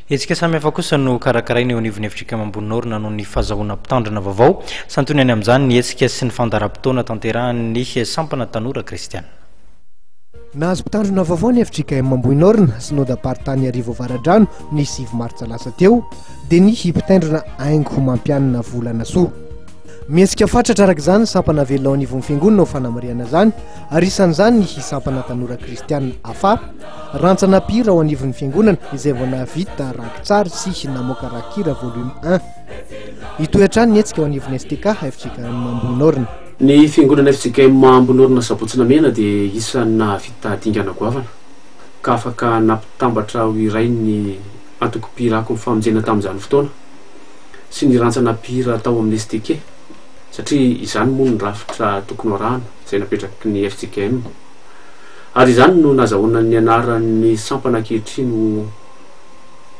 Etsika samihafa kosa no karakaraina eo anivon'ny Afrika Mambonin'Orina noho ny fahazahoana mpitandrina vaovao santonany amin'izany ny hetsika sy ny fandaharam-potoana tanterahan'ny sampana tanora kristiana. Nahazo mpitandrina vaovao ny Afrika Mambonin'Orina synodam-paritany Arivo Avaradrano ny 7 martsa lasa teo dia ny mpitandrina aingo ho mampianina volana soa. Mihetsika fatratra araka izany sampana velona ao anivon'ny fiangonana ho fanamariana zany ary isan'izany ny sampana tanora kristiana hafa rantsana pira ao anivon'ny fiangonana izay vao nahavita rakitsary sy namoaka rakira volume 1 itoetrany ny hetsika ao anivon'ny STK FJK Mambonin'Orina. Ny fiangonana FJK Mambonin'Orina Sabotsina Mena dia isan'ny nahavita dingana goavana ka afaka nampitambatra ho iray ny antoko pira ako ny famonjena tamin'izany fotoana sy ny rantsana pira tao amin'ny STK satria izany moa ny rafitra tokony arahana izay napetraky ny FJKM ary izany no nazahoana ny anaran'ny sampana ankehitriny ho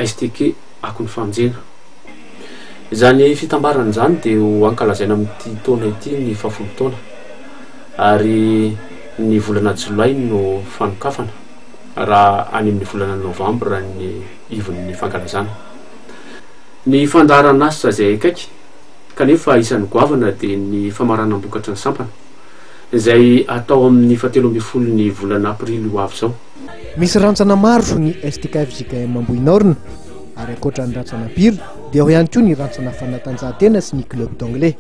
STK ako ny famonjena. Izany fitambarana izany dia ho ankalazaina amin'ity taona ity ny 10 taona ary ny volana Jolay no fanokafana raha any amin'ny volana Novambra ny ivon'ny fankalazana. Ny fandaharana asa izay akaiky kanefa isan'ny goavana dia ny famarana mbokatra ny sampana izay atao amin'ny 17 ny volana Aprily ho avy izao. Misy rantsana maro ny STK FJK Mambonin'Orina ary ankoatra ny rantsana pira dia ao ihany koa ny rantsana fanatanjahantena sy ny club d'anglais.